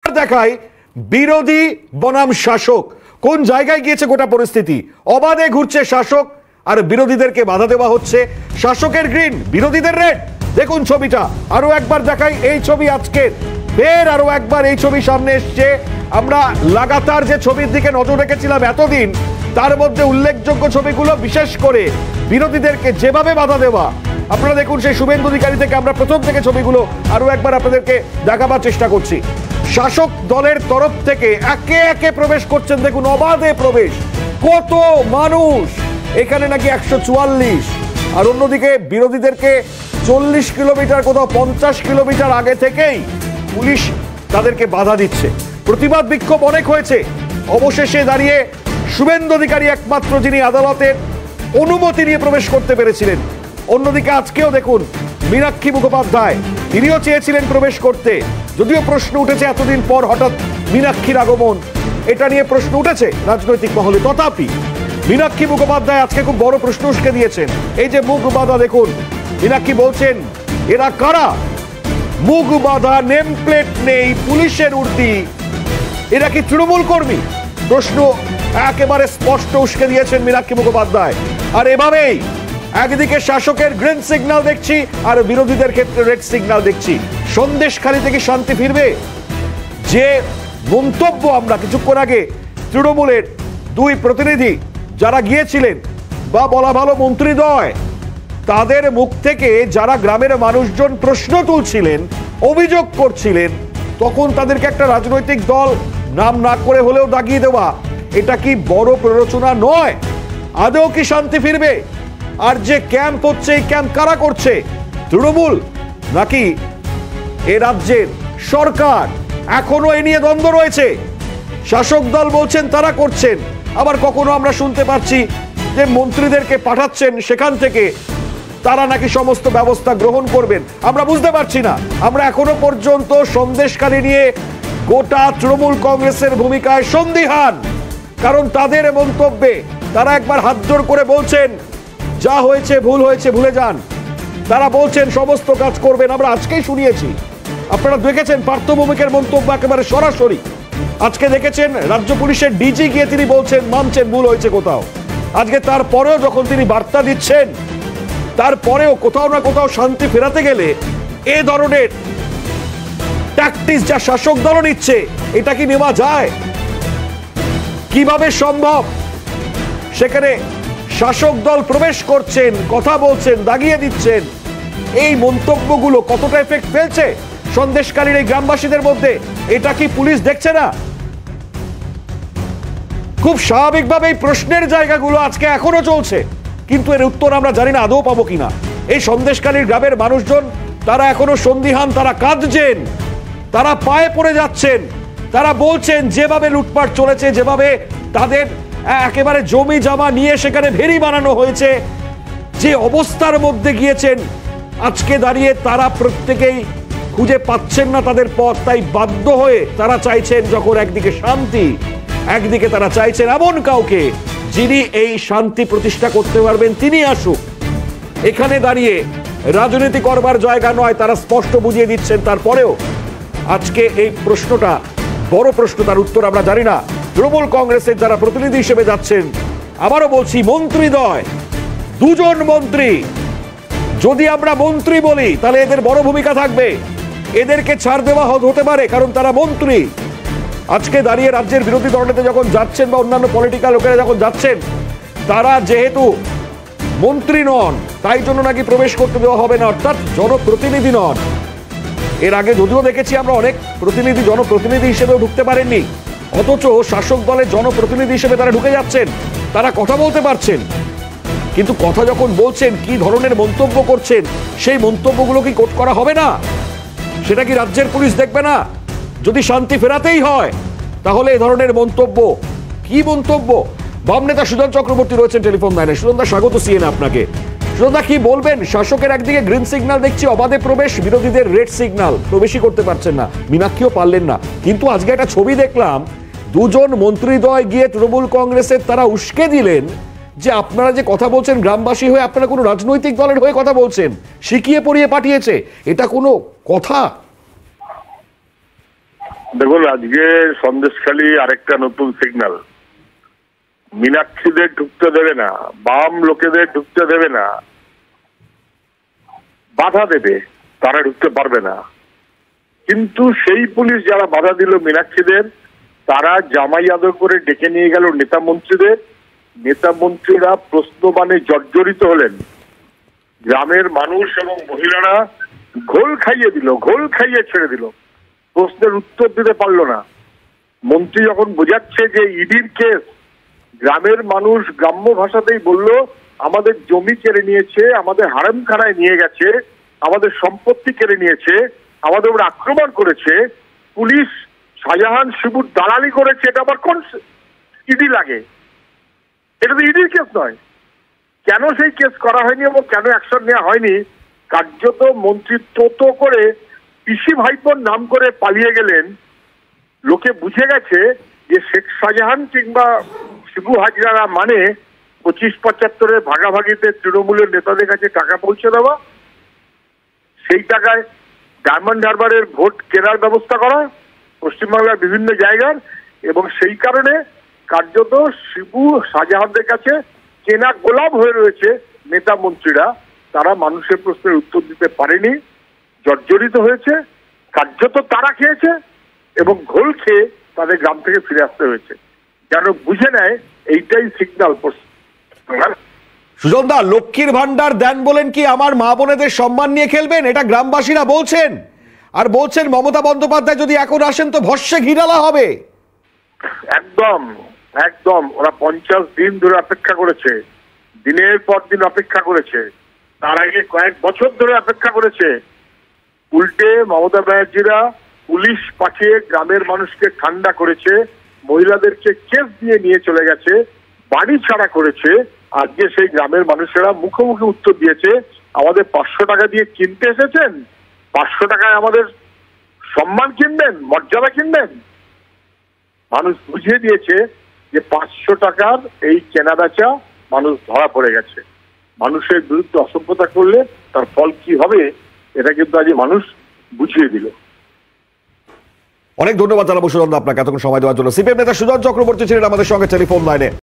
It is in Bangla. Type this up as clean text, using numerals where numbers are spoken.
দেখায় বিরোধী বনাম শাসক কোন জায়গায় গিয়েছে গোটা পরিস্থিতি। অবাধে ঘুরছে শাসক আর বিরোধীদেরকে বাধা দেওয়া হচ্ছে। শাসকের গ্রিন, বিরোধীদের রেড। দেখুন ছবিটা আরো একবার দেখাই। এই ছবি আজকে ফের আরো একবার এই ছবি সামনে এসছে। আমরা লাগাতার যে ছবির দিকে নজর রেখেছিলাম এতদিন, তার মধ্যে উল্লেখযোগ্য ছবিগুলো বিশেষ করে বিরোধীদেরকে যেভাবে বাধা দেওয়া। আপনারা দেখুন সেই শুভেন্দু অধিকারী থেকে আমরা প্রথম থেকে ছবিগুলো আরো একবার আপনাদেরকে দেখাবার চেষ্টা করছি। শাসক দলের তরফ থেকে একে একে প্রবেশ করছেন, দেখুন অবাধে প্রবেশ। কত মানুষ এখানে, নাকি 144, আর অন্যদিকে বিরোধীদেরকে 40 কিলোমিটার, কোথাও 50 কিলোমিটার আগে থেকেই পুলিশ তাদেরকে বাধা দিচ্ছে। প্রতিবাদ বিক্ষোভ অনেক হয়েছে, অবশেষে দাঁড়িয়ে শুভেন্দু অধিকারী একমাত্র যিনি আদালতের অনুমতি নিয়ে প্রবেশ করতে পেরেছিলেন। অন্যদিকে আজকেও দেখুন মীনাক্ষী মুখোপাধ্যায়, তিনিও চেয়েছিলেন প্রবেশ করতে, যদিও প্রশ্ন উঠেছে এতদিন পর হঠাৎ মীনাক্ষীর আগমন, এটা নিয়ে প্রশ্ন উঠেছে রাজনৈতিক মহলে। তথাপি মীনাক্ষী মুখোপাধ্যায় আজকে খুব বড় প্রশ্ন উস্কে দিয়েছেন। এই যে মুখ বাঁধা, দেখুন মীনাক্ষী বলছেন এরা কারা? মুখ বাঁধা, নেম প্লেট নেই, পুলিশের উর্দি, এরা কি তৃণমূল কর্মী? প্রশ্ন একেবারে স্পষ্ট উস্কে দিয়েছেন মীনাক্ষী মুখোপাধ্যায়। আর এভাবেই একদিকে শাসকের গ্রিন সিগন্যাল দেখছি আর বিরোধীদের ক্ষেত্রে রেড সিগন্যাল দেখছি। সন্দেশখালী থেকে শান্তি ফিরবে, যে মন্তব্য আমরা কিছুক্ষণ আগে তৃণমূলের দুই প্রতিনিধি যারা গিয়েছিলেন, বা বলা ভালো মন্ত্রীদ্বয়, তাদের মুখ থেকে যারা গ্রামের মানুষজন প্রশ্ন তুলছিলেন, অভিযোগ করছিলেন, তখন তাদেরকে একটা রাজনৈতিক দল নাম না করে হলেও দাগিয়ে দেওয়া, এটা কি বড় প্ররোচনা নয়? আদৌ কি শান্তি ফিরবে? আর যে ক্যাম্প হচ্ছে, এই ক্যাম্প কারা করছে? তৃণমূল নাকি এ রাজ্যের সরকার? এখনো এ নিয়ে দ্বন্দ্ব রয়েছে। শাসক দল বলছেন তারা করছেন, আবার কখনো আমরা শুনতে পাচ্ছি যে মন্ত্রীদেরকে পাঠাচ্ছেন সেখান থেকে তারা নাকি সমস্ত ব্যবস্থা গ্রহণ করবেন। আমরা বুঝতে পারছি না। আমরা এখনো পর্যন্ত সন্দেশখালী নিয়ে গোটা তৃণমূল কংগ্রেসের ভূমিকায় সন্দিহান, কারণ তাদের মন্তব্যে তারা একবার হাত জোড় করে বলছেন যা হয়েছে ভুল হয়েছে, ভুলে যান। তারা বলছেন সমস্ত কাজ করবেন। আমরা আজকেই শুনিয়েছি, আপনারা দেখেছেন পার্থ ভৌমিকের মন্তব্য একেবারে সরাসরি। আজকে দেখেছেন রাজ্য পুলিশের ডিজি গিয়ে তিনি বলছেন মানছেন ভুল হয়েছে কোথাও। আজকে তারপরেও যখন তিনি বার্তা দিচ্ছেন, তারপরেও কোথাও না কোথাও শান্তি ফেরাতে গেলে এ ধরনের ট্যাকটিক্স যা শাসক দল নিচ্ছে, এটা কি নেওয়া যায়? কিভাবে সম্ভব? সেখানে শাসক দল প্রবেশ করছেন, কথা বলছেন, দাগিয়ে দিচ্ছেন। এই মন্তব্যগুলো কতটা এফেক্ট ফেলছে সন্দেশকারীর এই গ্রামবাসীদের মধ্যে? এটা কি পুলিশ দেখছে না? খুব স্বাভাবিকভাবে এই প্রশ্নের জায়গাগুলো আজকে এখনো চলছে, কিন্তু এর উত্তর আমরা জানি না আদৌ পাবো কিনা। এই সন্দেশকারীর গ্রামের মানুষজন তারা এখনো সন্দিহান, তারা কাঁদছেন, তারা পায়ে পড়ে যাচ্ছেন। তারা বলছেন যেভাবে লুটপাট চলেছে, যেভাবে তাদের একেবারে জমি জমা নিয়ে সেখানে ভেরি বানানো হয়েছে, যে অবস্থার মধ্যে গিয়েছেন, আজকে দাঁড়িয়ে তারা প্রত্যেকেই খুঁজে পাচ্ছেন না তাদের পথ। তাই বাধ্য হয়ে তারা চাইছেন, যখন একদিকে শান্তি, একদিকে তারা চাইছেন এমন কাউকে যিনি এই শান্তি প্রতিষ্ঠা করতে পারবেন, তিনি আসুক। এখানে দাঁড়িয়ে রাজনীতি করবার জায়গা নয়, তারা স্পষ্ট বুঝিয়ে দিচ্ছেন। তারপরেও আজকে এই প্রশ্নটা বড় প্রশ্ন, তার উত্তর আমরা জানি না। তৃণমূল কংগ্রেসের যারা প্রতিনিধি হিসেবে যাচ্ছেন, আবারও বলছি মন্ত্রীদ্বয়, দুজন মন্ত্রী, যদি আমরা মন্ত্রী বলি তাহলে এদের বড় ভূমিকা থাকবে, এদেরকে ছাড় দেওয়া হতে পারে কারণ তারা মন্ত্রী। আজকে দাঁড়িয়ে রাজ্যের বিরোধী দলনেতা যখন যাচ্ছেন বা অন্যান্য পলিটিক্যাল লোকেরা যখন যাচ্ছেন, তারা যেহেতু মন্ত্রী নন তাই জন্য নাকি প্রবেশ করতে দেওয়া হবে না, অর্থাৎ জনপ্রতিনিধি নন। এর আগে যদিও দেখেছি আমরা অনেক প্রতিনিধি জনপ্রতিনিধি হিসেবেও ঢুকতে পারেননি, অথচ শাসক দলের জনপ্রতিনিধি হিসেবে তারা ঢুকে যাচ্ছেন, তারা কথা বলতে পারছেন। কিন্তু কথা যখন বলছেন, কি ধরনের মন্তব্য করছেন, সেই মন্তব্যগুলো কি কোট করা হবে না? সেটা কি রাজ্যের পুলিশ দেখবে না? যদি শান্তি ফেরাতেই হয় তাহলে এই ধরনের মন্তব্য, কি মন্তব্য? বাম নেতা সুজন চক্রবর্তী রয়েছেন টেলিফোন লাইনে। সুজনদা, স্বাগত সিএনএ আপনাকে। সুজনদা, কি বলবেন? শাসকের একদিকে গ্রিন সিগন্যাল দেখছি, অবাধে প্রবেশ, বিরোধীদের রেড সিগন্যাল, প্রবেশই করতে পারছেন না, মীনাক্ষীও পারলেন না। কিন্তু আজকে একটা ছবি দেখলাম, দুজন মন্ত্রীদ্বয় গিয়ে তৃণমূল কংগ্রেসের তারা উস্কে দিলেন যে আপনারা যে কথা বলছেন গ্রামবাসী হয়ে, আপনারা কোনো রাজনৈতিক দলের হয়ে কথা বলছেন, শিখিয়ে পড়িয়ে পাঠিয়েছে। এটা কোনো কথা? দেখুন, আজকে সন্দেশখালী আরেকটা নতুন সিগন্যাল। মীনাক্ষীদের ঢুকতে দেবে না, বাম লোকেদের ঢুকতে দেবে না, বাধা দেবে, তারা ঢুকতে পারবে না। কিন্তু সেই পুলিশ যারা বাধা দিল মীনাক্ষীদের, তারা জামাই আদর করে ডেকে নিয়ে গেল নেতা মন্ত্রীদের। নেতা মন্ত্রীরা প্রশ্নবাণে জর্জরিত হলেন। গ্রামের মানুষ এবং মহিলারা ঘোল খাইয়ে দিল, ঘোল খাইয়ে ছেড়ে দিল, প্রশ্নের উত্তর দিতে পারলো না। মন্ত্রী যখন বোঝাচ্ছে যে ইডির কেস, গ্রামের মানুষ গ্রাম্য ভাষাতেই বলল, আমাদের জমি কেড়ে নিয়েছে, আমাদের হারামখানায় নিয়ে গেছে, আমাদের সম্পত্তি কেড়ে নিয়েছে, আমাদের উপর আক্রমণ করেছে, পুলিশ শাহজাহান শিবুর দালালি করেছে। এটা আবার কোন ইডি লাগে? এটা তো ইডির কেস নয়। কেন সেই কেস করা হয়নি এবং কেন অ্যাকশন নেওয়া হয়নি? কার্যত মন্ত্রী তোতো করে পিসি ভাইপোর নাম করে পালিয়ে গেলেন। লোকে বুঝে গেছে যে শেখ শাহজাহান কিংবা শিবু হাজরা মানে 25-75-এর ভাগাভাগিতে তৃণমূলের নেতাদের কাছে টাকা পৌঁছে দেওয়া, সেই টাকায় ডায়মন্ড হারবারের ভোট কেনার ব্যবস্থা করা পশ্চিমবাংলার বিভিন্ন জায়গার, এবং সেই কারণে কার্যত শিবু শাহজাহানদের কাছে কেনা গোলাম হয়ে রয়েছে নেতা মন্ত্রীরা। তারা মানুষের প্রশ্নের উত্তর দিতে পারেনি, জর্জরিত হয়েছে, কার্যত তারা খেয়েছে এবং ঘোল খেয়ে তাদের গ্রাম থেকে ফিরে আসতে হয়েছে। যেন বুঝে নেয় এইটাই সিগন্যাল। সুজন দা, লক্ষ্মীর ভান্ডার দেন বলেন কি আমার মা বোনেদের সম্মান নিয়ে খেলবেন? এটা গ্রামবাসীরা বলছেন, আর বলছেন মমতা বন্দ্যোপাধ্যায় যদি এখন আসেন তো ভস্যে ঘিরালা হবে। একদম একদম, ওরা 50 দিন ধরে অপেক্ষা করেছে, দিনের পর দিন অপেক্ষা করেছে, তার আগে কয়েক বছর ধরে অপেক্ষা করেছে। উল্টে মমতা ব্যানার্জিরা পুলিশ পাঠিয়ে গ্রামের মানুষকে ঠান্ডা করেছে, মহিলাদেরকে কেস দিয়ে নিয়ে চলে গেছে, বাড়ি ছাড়া করেছে। আজকে সেই গ্রামের মানুষেরা মুখোমুখি উত্তর দিয়েছে, আমাদের 500 টাকা দিয়ে কিনতে এসেছেন, 500 টাকায় আমাদের সম্মান কিনবেন, মর্যাদা কিনবেন? মানুষ বুঝিয়ে দিয়েছে যে 500 টাকার এই কেনা বেচা মানুষ ধরা পড়ে গেছে। মানুষের বিরুদ্ধে অসভ্যতা করলে তার ফল কি হবে, এটা কিন্তু আজ মানুষ বুঝিয়ে দিল। অনেক ধন্যবাদ জানাবো সুজন দা আপনাকে এতক্ষণ সময় দেওয়ার জন্য। সিপিএম নেতা সুজন চক্রবর্তী ছিলেন আমাদের সঙ্গে টেলিফোন লাইনে।